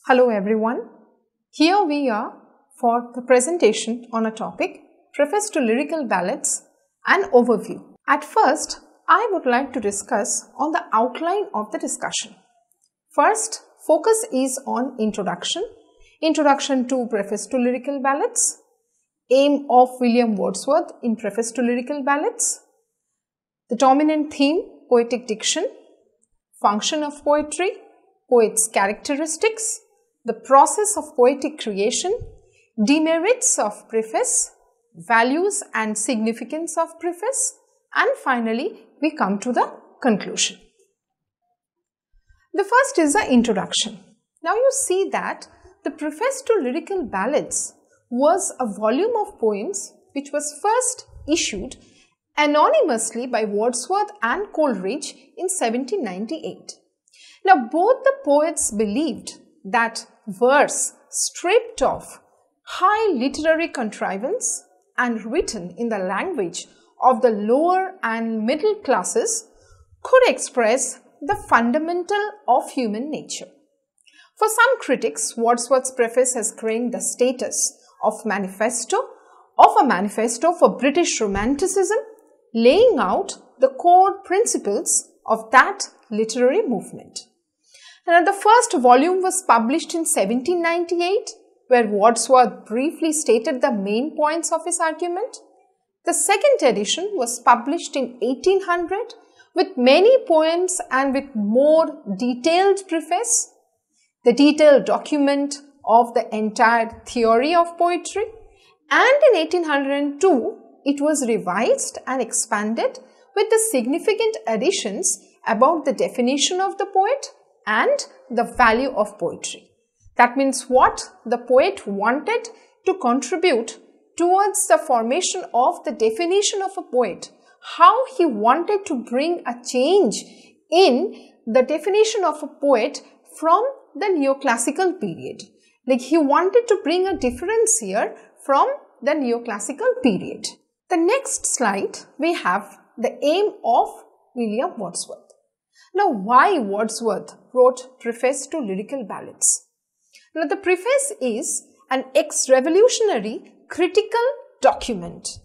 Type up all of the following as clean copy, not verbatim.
Hello everyone. Here we are for the presentation on a topic Preface to Lyrical Ballads and Overview. At first, I would like to discuss on the outline of the discussion. First, focus is on introduction to Preface to Lyrical Ballads, aim of William Wordsworth in Preface to Lyrical Ballads, the dominant theme, poetic diction, function of poetry, poet's characteristics, the process of poetic creation, demerits of preface, values and significance of preface, and finally we come to the conclusion. The first is the introduction. Now you see that the Preface to Lyrical Ballads was a volume of poems which was first issued anonymously by Wordsworth and Coleridge in 1798. Now both the poets believed that verse stripped of high literary contrivance and written in the language of the lower and middle classes could express the fundamental of human nature. For some critics, Wordsworth's preface has gained the status of a manifesto for British Romanticism, laying out the core principles of that literary movement. And the first volume was published in 1798, where Wordsworth briefly stated the main points of his argument. The second edition was published in 1800 with many poems and with more detailed preface, the detailed document of the entire theory of poetry, and in 1802 it was revised and expanded with the significant additions about the definition of the poet and the value of poetry. That means what the poet wanted to contribute towards the formation of the definition of a poet, how he wanted to bring a change in the definition of a poet from the neoclassical period. Like he wanted to bring a difference here from the neoclassical period. The next slide, we have the aim of William Wordsworth. Now, why Wordsworth wrote Preface to Lyrical Ballads? Now, the preface is an ex-revolutionary critical document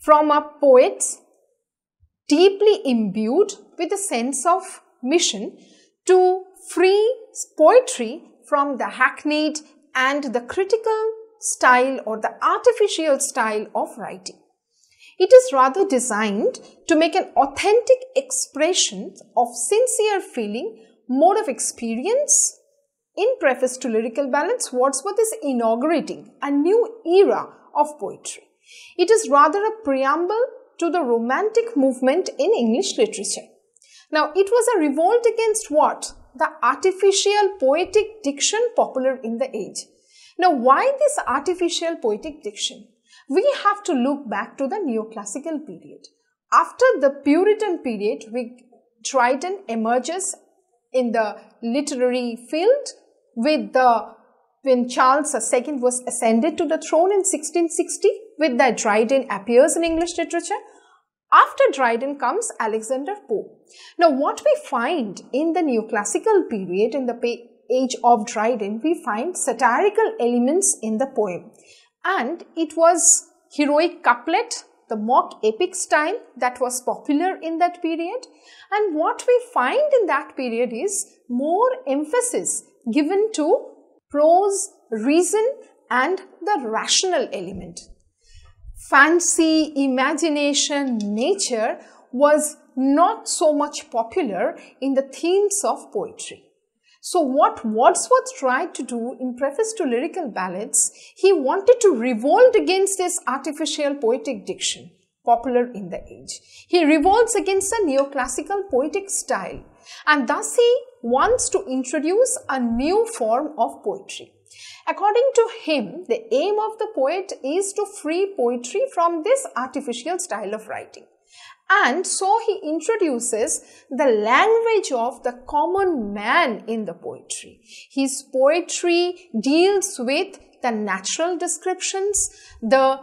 from a poet deeply imbued with a sense of mission to free poetry from the hackneyed and the critical style or the artificial style of writing. It is rather designed to make an authentic expression of sincere feeling, mode of experience. In Preface to Lyrical Ballads, Wordsworth is inaugurating a new era of poetry. It is rather a preamble to the Romantic movement in English literature. Now, it was a revolt against what? The artificial poetic diction popular in the age. Now, why this artificial poetic diction? We have to look back to the neoclassical period. After the Puritan period, Dryden emerges in the literary field when Charles II was ascended to the throne in 1660. With that, Dryden appears in English literature. After Dryden comes Alexander Pope. Now, what we find in the neoclassical period, in the age of Dryden, we find satirical elements in the poem. And it was heroic couplet, the mock epic style that was popular in that period. And what we find in that period is more emphasis given to prose, reason and the rational element. Fancy, imagination, nature was not so much popular in the themes of poetry. So what Wordsworth tried to do in Preface to Lyrical Ballads, he wanted to revolt against this artificial poetic diction popular in the age. He revolts against the neoclassical poetic style, and thus he wants to introduce a new form of poetry. According to him, the aim of the poet is to free poetry from this artificial style of writing. And so he introduces the language of the common man in the poetry. His poetry deals with the natural descriptions, the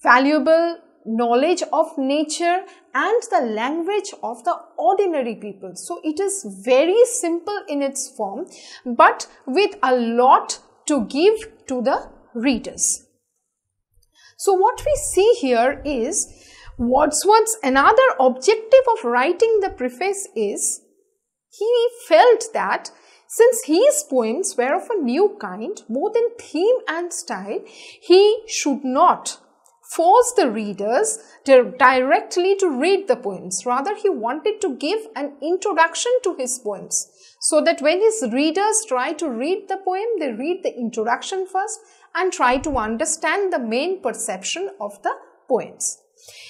valuable knowledge of nature and the language of the ordinary people. So it is very simple in its form, but with a lot to give to the readers. So what we see here is Wordsworth's another objective of writing the preface is he felt that since his poems were of a new kind, both in theme and style, he should not force the readers directly to read the poems. Rather, he wanted to give an introduction to his poems, so that when his readers try to read the poem, they read the introduction first and try to understand the main perception of the poems.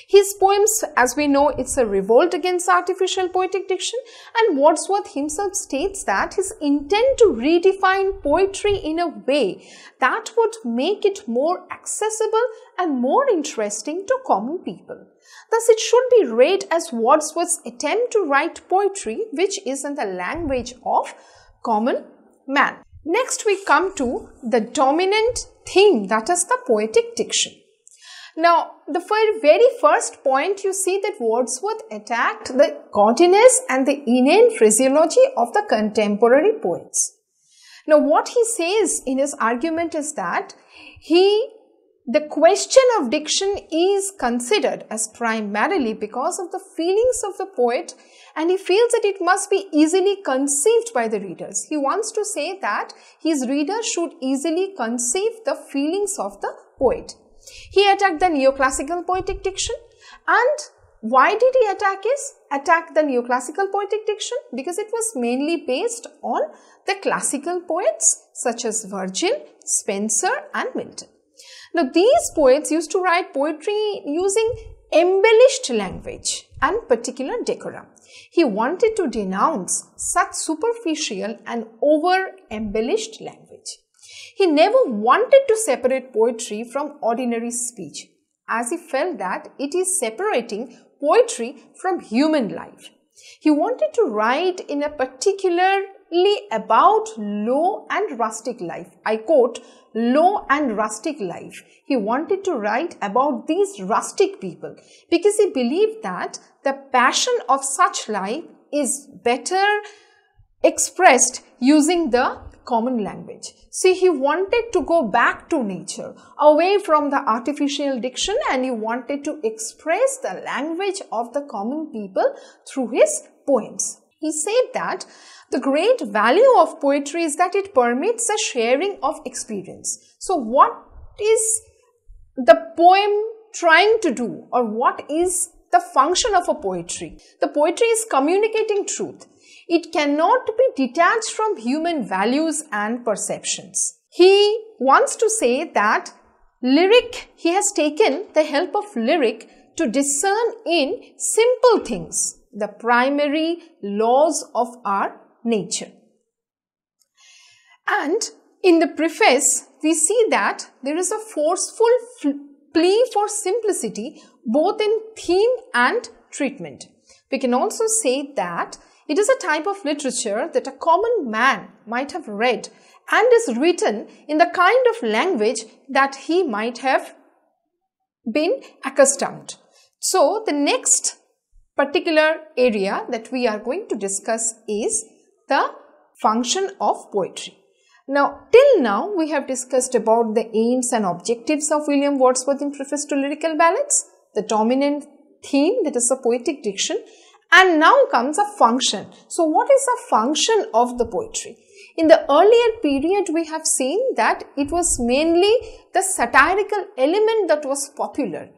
His poems, as we know, it's a revolt against artificial poetic diction, and Wordsworth himself states that his intent to redefine poetry in a way that would make it more accessible and more interesting to common people. Thus, it should be read as Wordsworth's attempt to write poetry which is in the language of common man. Next, we come to the dominant theme, that is the poetic diction. Now, the very first point, you see that Wordsworth attacked the gaudiness and the inane phraseology of the contemporary poets. Now, what he says in his argument is that the question of diction is considered as primarily because of the feelings of the poet, and he feels that it must be easily conceived by the readers. He wants to say that his readers should easily conceive the feelings of the poet. He attacked the neoclassical poetic diction. And why did he attack the neoclassical poetic diction? Because it was mainly based on the classical poets such as Virgil, Spenser and Milton. Now, these poets used to write poetry using embellished language and particular decorum. He wanted to denounce such superficial and over-embellished language. He never wanted to separate poetry from ordinary speech, as he felt that it is separating poetry from human life. He wanted to write in a particularly about low and rustic life. I quote, low and rustic life. He wanted to write about these rustic people because he believed that the passion of such life is better expressed using the common language. See, he wanted to go back to nature, away from the artificial diction, and he wanted to express the language of the common people through his poems. He said that the great value of poetry is that it permits a sharing of experience. So, what is the poem trying to do, or what is the function of a poetry? The poetry is communicating truth. It cannot be detached from human values and perceptions. He wants to say that he has taken the help of lyric to discern in simple things the primary laws of our nature. And in the preface, we see that there is a forceful plea for simplicity both in theme and treatment. We can also say that it is a type of literature that a common man might have read and is written in the kind of language that he might have been accustomed. So, the next particular area that we are going to discuss is the function of poetry. Now, till now, we have discussed about the aims and objectives of William Wordsworth in Preface to Lyrical Ballads, the dominant theme, that is the poetic diction, and now comes a function. So, what is the function of the poetry? In the earlier period, we have seen that it was mainly the satirical element that was popular.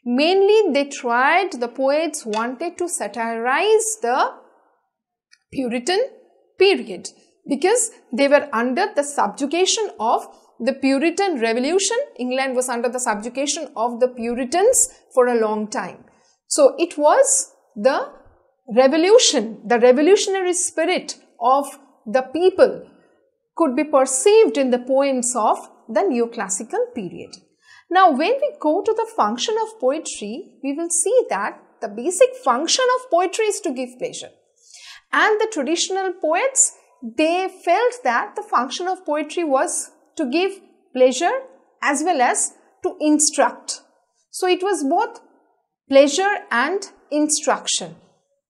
Mainly, the poets wanted to satirize the Puritan period because they were under the subjugation of the Puritan Revolution. England was under the subjugation of the Puritans for a long time. So, it was the revolution, the revolutionary spirit of the people could be perceived in the poems of the neoclassical period. Now, when we go to the function of poetry, we will see that the basic function of poetry is to give pleasure. And the traditional poets, they felt that the function of poetry was to give pleasure as well as to instruct. So, it was both pleasure and instruction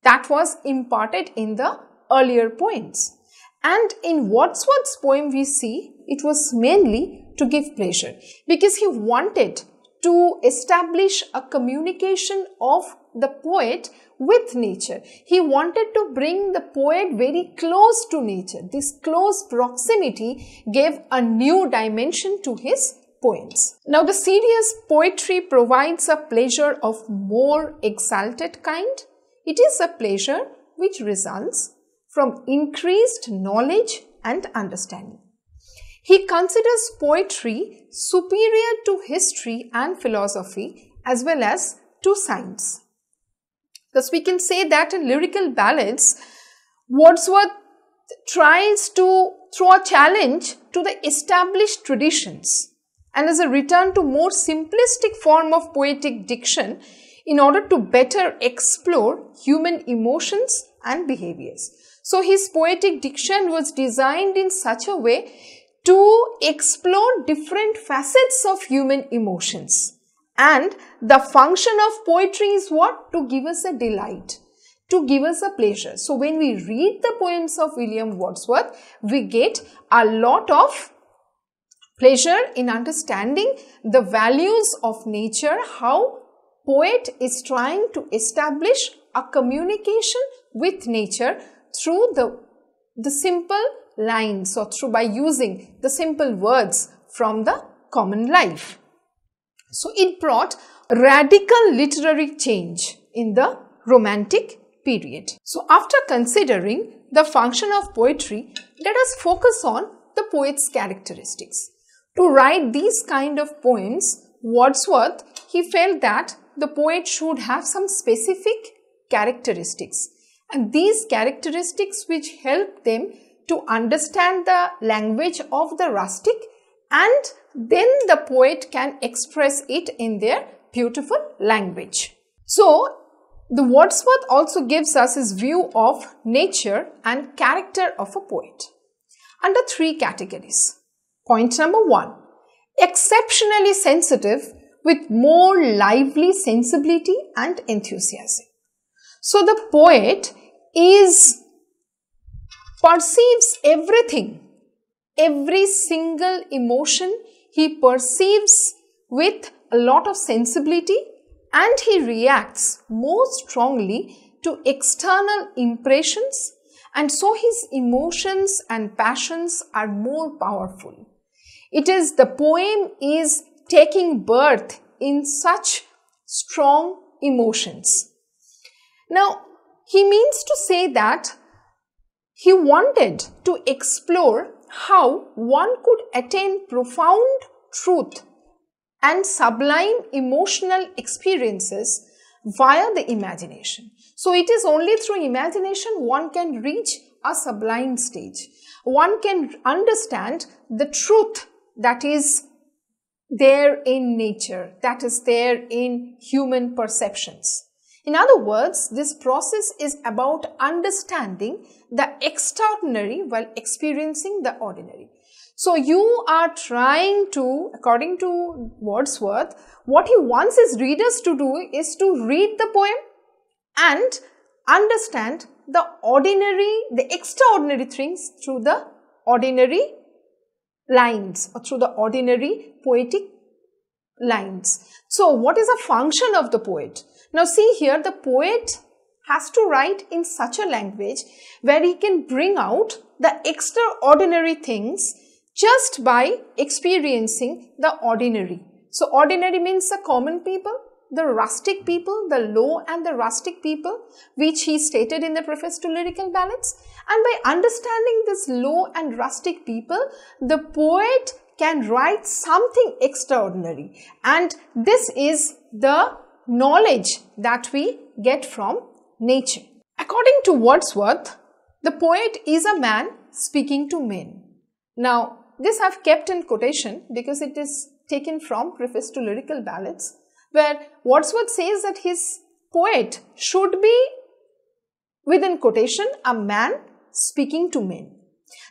that was imparted in the earlier poems. And in Wordsworth's poem we see it was mainly to give pleasure, because he wanted to establish a communication of the poet with nature. He wanted to bring the poet very close to nature. This close proximity gave a new dimension to his poems. Now, the serious poetry provides a pleasure of more exalted kind. It is a pleasure which results from increased knowledge and understanding. He considers poetry superior to history and philosophy as well as to science. Thus, we can say that in lyrical ballads, Wordsworth tries to throw a challenge to the established traditions and as a return to more simplistic form of poetic diction in order to better explore human emotions and behaviors. So, his poetic diction was designed in such a way to explore different facets of human emotions. And the function of poetry is what? To give us a delight, to give us a pleasure. So, when we read the poems of William Wordsworth, we get a lot of pleasure in understanding the values of nature, how poet is trying to establish a communication with nature through the simple lines or through by using the simple words from the common life. So, it brought radical literary change in the Romantic period. So, after considering the function of poetry, let us focus on the poet's characteristics. To write these kind of poems, Wordsworth, he felt that the poet should have some specific characteristics, and these characteristics which help them to understand the language of the rustic, and then the poet can express it in their beautiful language. So, the Wordsworth also gives us his view of nature and character of a poet under three categories. Point number 1, exceptionally sensitive with more lively sensibility and enthusiasm. So, the poet perceives everything, every single emotion he perceives with a lot of sensibility, and he reacts more strongly to external impressions, and so his emotions and passions are more powerful. It is the poem is taking birth in such strong emotions. Now, he means to say that he wanted to explore how one could attain profound truth and sublime emotional experiences via the imagination. So, it is only through imagination one can reach a sublime stage. One can understand the truth that is there in nature, that is there in human perceptions. In other words, this process is about understanding the extraordinary while experiencing the ordinary. So, you are trying to, according to Wordsworth, what he wants his readers to do is to read the poem and understand the ordinary, the extraordinary things through the ordinary lines or through the ordinary poetic lines. So, what is the function of the poet? Now, see here, the poet has to write in such a language where he can bring out the extraordinary things just by experiencing the ordinary. So, ordinary means the common people, the rustic people, the low and the rustic people, which he stated in the preface to Lyrical Ballads. And by understanding this low and rustic people, the poet can write something extraordinary. And this is the knowledge that we get from nature. According to Wordsworth, the poet is a man speaking to men. Now, this I have kept in quotation because it is taken from Preface to Lyrical Ballads, where Wordsworth says that his poet should be, within quotation, a man speaking to men.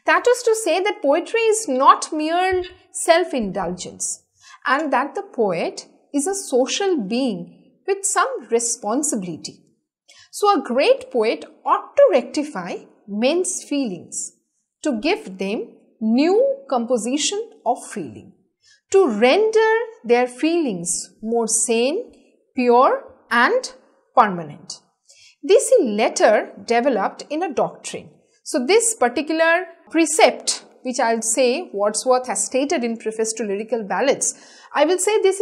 That is to say that poetry is not mere self-indulgence, and that the poet is a social being with some responsibility. So a great poet ought to rectify men's feelings, to give them new composition of feeling, to render their feelings more sane, pure and permanent. This he later developed in a doctrine. So this particular precept, which I'll say Wordsworth has stated in Preface to Lyrical Ballads, I will say this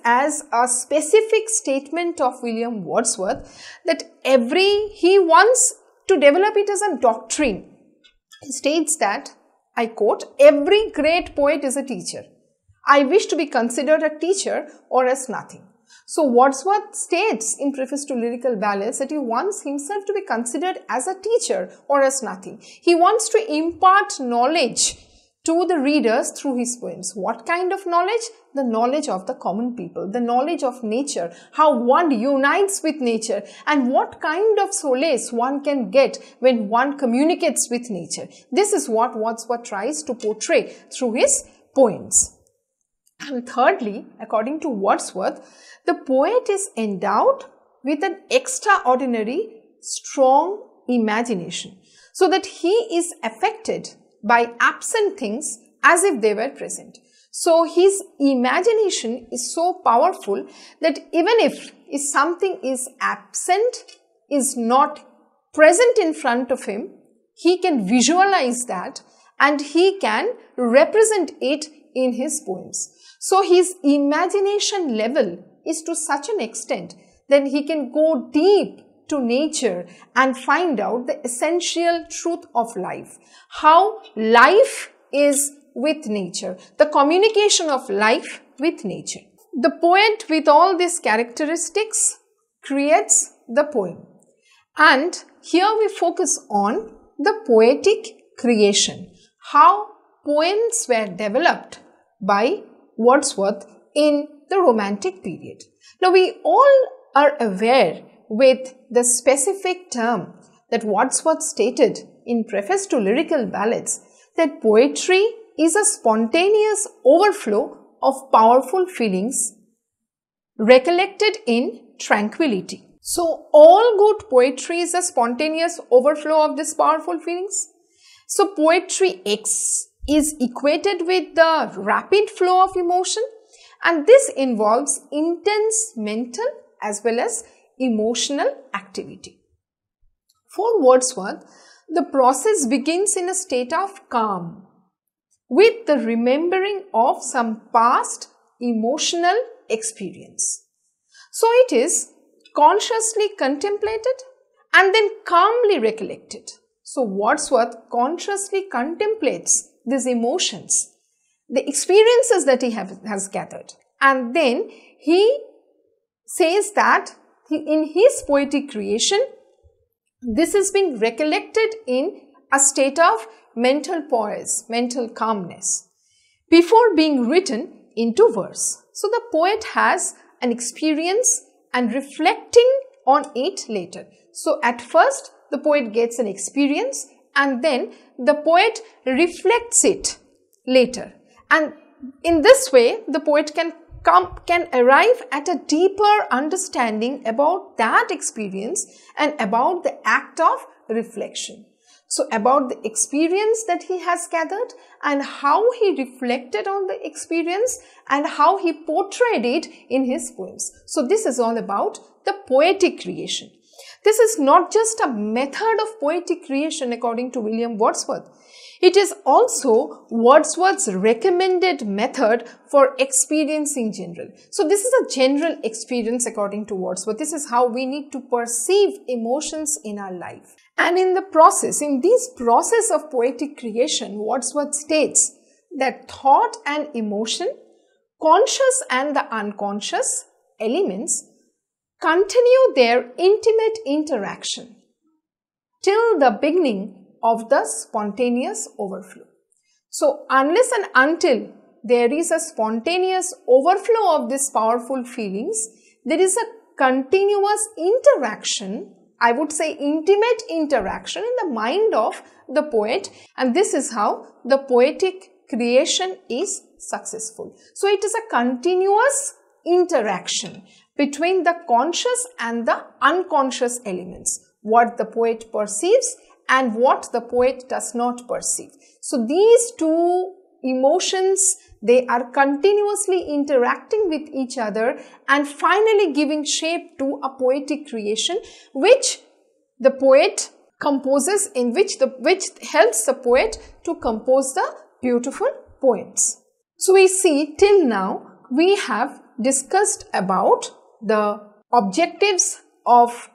as a specific statement of William Wordsworth, that he wants to develop it as a doctrine. He states that, I quote, "Every great poet is a teacher. I wish to be considered a teacher or as nothing." So Wordsworth states in Preface to Lyrical Ballads that he wants himself to be considered as a teacher or as nothing. He wants to impart knowledge to the readers through his poems. What kind of knowledge? The knowledge of the common people, the knowledge of nature, how one unites with nature, and what kind of solace one can get when one communicates with nature. This is what Wordsworth tries to portray through his poems. And thirdly, according to Wordsworth, the poet is endowed with an extraordinary strong imagination, so that he is affected by absent things as if they were present. So his imagination is so powerful that even if something is absent, is not present in front of him, he can visualize that and he can represent it in his poems. So his imagination level is to such an extent that he can go deep to nature and find out the essential truth of life. How life is with nature, the communication of life with nature. The poet with all these characteristics creates the poem. And here we focus on the poetic creation, how poems were developed by Wordsworth in the Romantic period. Now we all are aware with the specific term that Wordsworth stated in Preface to Lyrical Ballads, that poetry is a spontaneous overflow of powerful feelings recollected in tranquility. So all good poetry is a spontaneous overflow of these powerful feelings. So poetry X is equated with the rapid flow of emotion, and this involves intense mental as well as emotional activity. For Wordsworth, the process begins in a state of calm with the remembering of some past emotional experience. So it is consciously contemplated and then calmly recollected. So Wordsworth consciously contemplates these emotions, the experiences that he has gathered, and then he says that in his poetic creation, this has been recollected in a state of mental poise, mental calmness, before being written into verse. So the poet has an experience and reflecting on it later. So at first the poet gets an experience and then the poet reflects it later. And in this way the poet can arrive at a deeper understanding about that experience and about the act of reflection. So about the experience that he has gathered and how he reflected on the experience and how he portrayed it in his poems. So this is all about the poetic creation. This is not just a method of poetic creation according to William Wordsworth. It is also Wordsworth's recommended method for experience in general. So this is a general experience according to Wordsworth. This is how we need to perceive emotions in our life. And in this process of poetic creation, Wordsworth states that thought and emotion, conscious and the unconscious elements continue their intimate interaction till the beginning of the spontaneous overflow. So unless and until there is a spontaneous overflow of these powerful feelings, there is a continuous interaction, I would say intimate interaction in the mind of the poet, and this is how the poetic creation is successful. So it is a continuous interaction between the conscious and the unconscious elements, what the poet perceives and what the poet does not perceive. So these two emotions, they are continuously interacting with each other and finally giving shape to a poetic creation which the poet composes, in which helps the poet to compose the beautiful poems. So we see till now we have discussed about the objectives of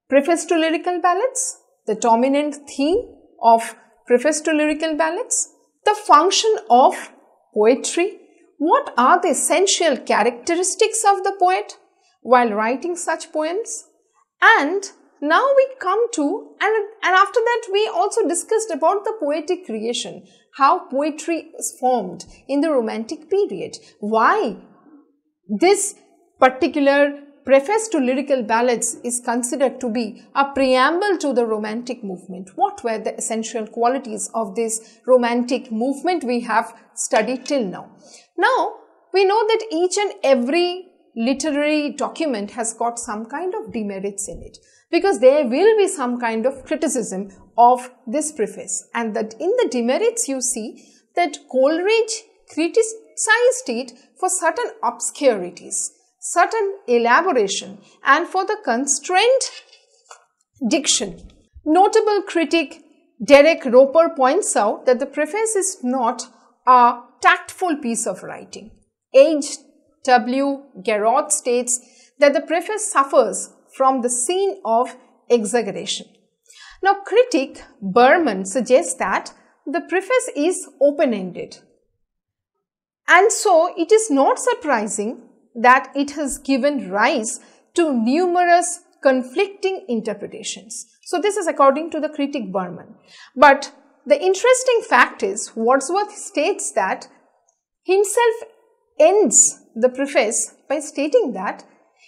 Preface to Lyrical Ballads, the dominant theme of Preface to Lyrical Ballads, the function of poetry, what are the essential characteristics of the poet while writing such poems, and now we come to, and after that we also discussed about the poetic creation, how poetry is formed in the Romantic period, why this particular Preface to Lyrical Ballads is considered to be a preamble to the Romantic movement. What were the essential qualities of this Romantic movement we have studied till now? Now, we know that each and every literary document has got some kind of demerits in it, because there will be some kind of criticism of this preface, and that in the demerits you see that Coleridge criticized it for certain obscurities, certain elaboration, and for the constrained diction. Notable critic Derek Roper points out that the preface is not a tactful piece of writing. H. W. Garrott states that the preface suffers from the sin of exaggeration. Now, critic Berman suggests that the preface is open-ended, and so it is not surprising that it has given rise to numerous conflicting interpretations. So this is according to the critic Berman. But the interesting fact is, Wordsworth states that himself ends the preface by stating that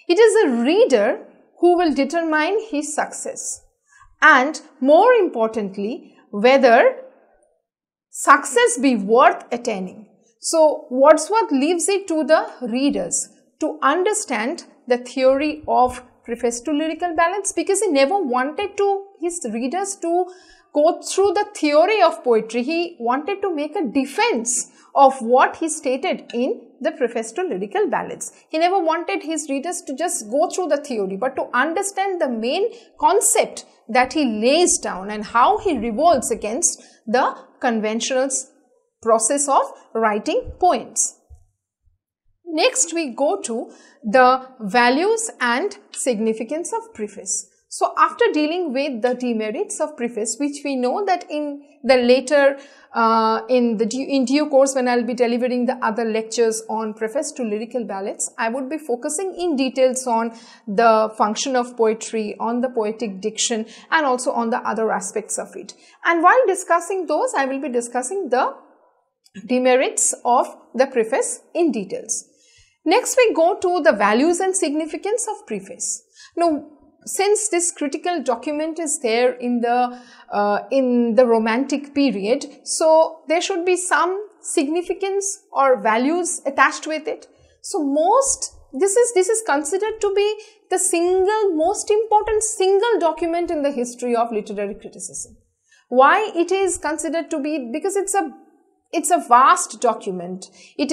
it is the reader who will determine his success, and more importantly, whether success be worth attaining. So Wordsworth leaves it to the readers to understand the theory of Preface to Lyrical Ballads, because he never wanted his readers to go through the theory of poetry. He wanted to make a defense of what he stated in the Preface to Lyrical Ballads. He never wanted his readers to just go through the theory, but to understand the main concept that he lays down and how he revolts against the conventional process of writing poems. Next, we go to the values and significance of preface. So, after dealing with the demerits of preface, which we know that in the later, in due course, when I will be delivering the other lectures on Preface to Lyrical Ballads, I would be focusing in details on the function of poetry, on the poetic diction, and also on the other aspects of it. And while discussing those, I will be discussing the demerits of the preface in details. Next, we go to the values and significance of preface. Now, since this critical document is there in the Romantic period, so there should be some significance or values attached with it. So, this is considered to be the most important single document in the history of literary criticism. Why it is considered to be? Because it's a vast document. It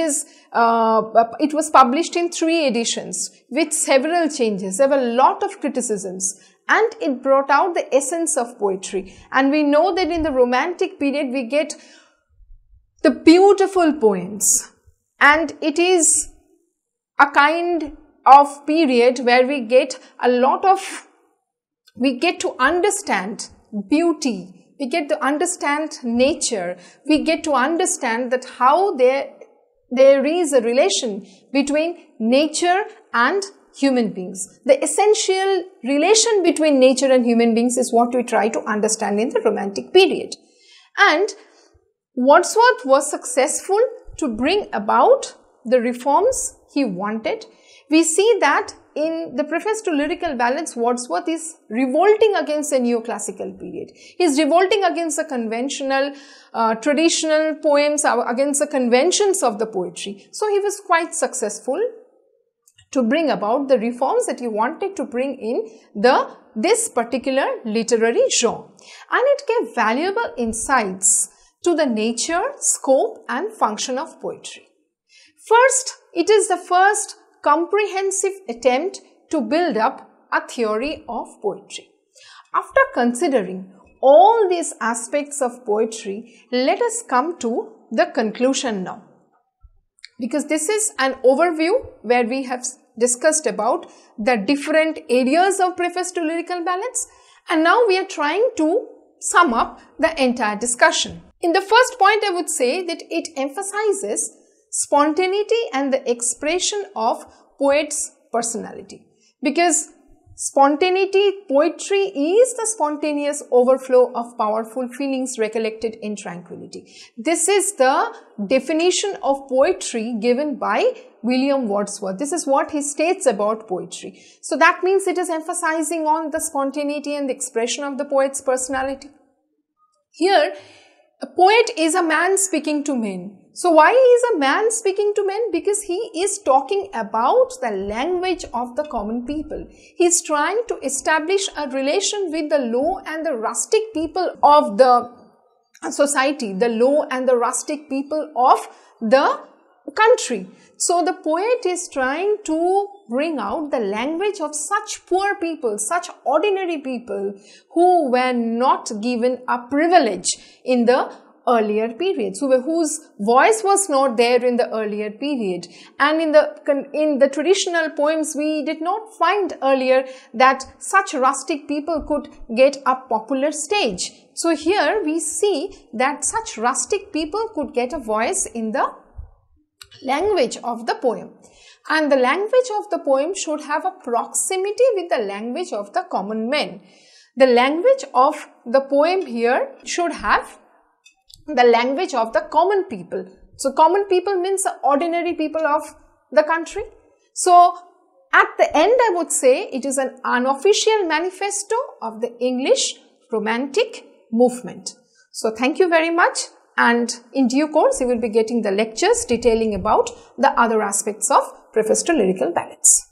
was published in 3 editions with several changes. There were a lot of criticisms, and it brought out the essence of poetry. And we know that in the Romantic period we get the beautiful poems, and it is a kind of period where we get to understand beauty. We get to understand nature. We get to understand that how there is a relation between nature and human beings. The essential relation between nature and human beings is what we try to understand in the Romantic period. And Wordsworth was successful to bring about the reforms he wanted. We see that in the Preface to Lyrical Ballads, Wordsworth is revolting against the neoclassical period. He is revolting against the conventional, traditional poems, against the conventions of the poetry. So, he was quite successful to bring about the reforms that he wanted to bring in this particular literary genre. And it gave valuable insights to the nature, scope and function of poetry. First, it is the first comprehensive attempt to build up a theory of poetry. After considering all these aspects of poetry, let us come to the conclusion now. Because this is an overview where we have discussed about the different areas of Preface to Lyrical Ballads, and now we are trying to sum up the entire discussion. In the first point, I would say that it emphasizes spontaneity and the expression of poet's personality. Because spontaneity, poetry is the spontaneous overflow of powerful feelings recollected in tranquility. This is the definition of poetry given by William Wordsworth. This is what he states about poetry. So that means it is emphasizing on the spontaneity and the expression of the poet's personality. Here, a poet is a man speaking to men. So why is a man speaking to men? Because he is talking about the language of the common people. He is trying to establish a relation with the low and the rustic people of the society, the low and the rustic people of the country. So the poet is trying to bring out the language of such poor people, such ordinary people who were not given a privilege in the earlier periods, whose voice was not there in the earlier period. And in the traditional poems, we did not find earlier that such rustic people could get a popular stage. So here we see that such rustic people could get a voice in the language of the poem. And the language of the poem should have a proximity with the language of the common men. The language of the poem here should have the language of the common people. So common people means the ordinary people of the country. So at the end, I would say it is an unofficial manifesto of the English Romantic movement. So thank you very much, and in due course you will be getting the lectures detailing about the other aspects of Preface to Lyrical Ballads.